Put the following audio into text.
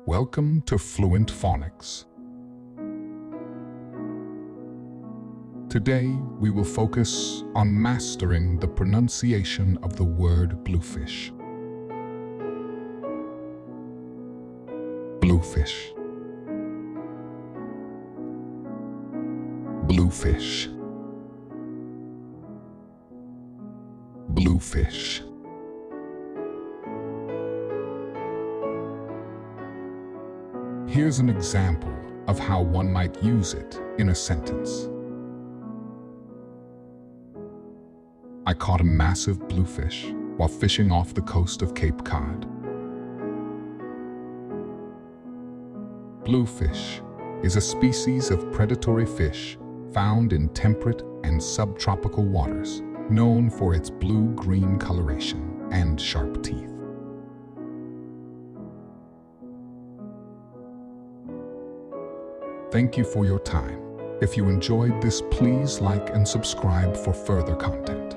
Welcome to Fluent Phonics. Today, we will focus on mastering the pronunciation of the word bluefish. Bluefish. Bluefish. Bluefish. Here's an example of how one might use it in a sentence. I caught a massive bluefish while fishing off the coast of Cape Cod. Bluefish is a species of predatory fish found in temperate and subtropical waters, known for its blue-green coloration and sharp teeth. Thank you for your time. If you enjoyed this, please like and subscribe for further content.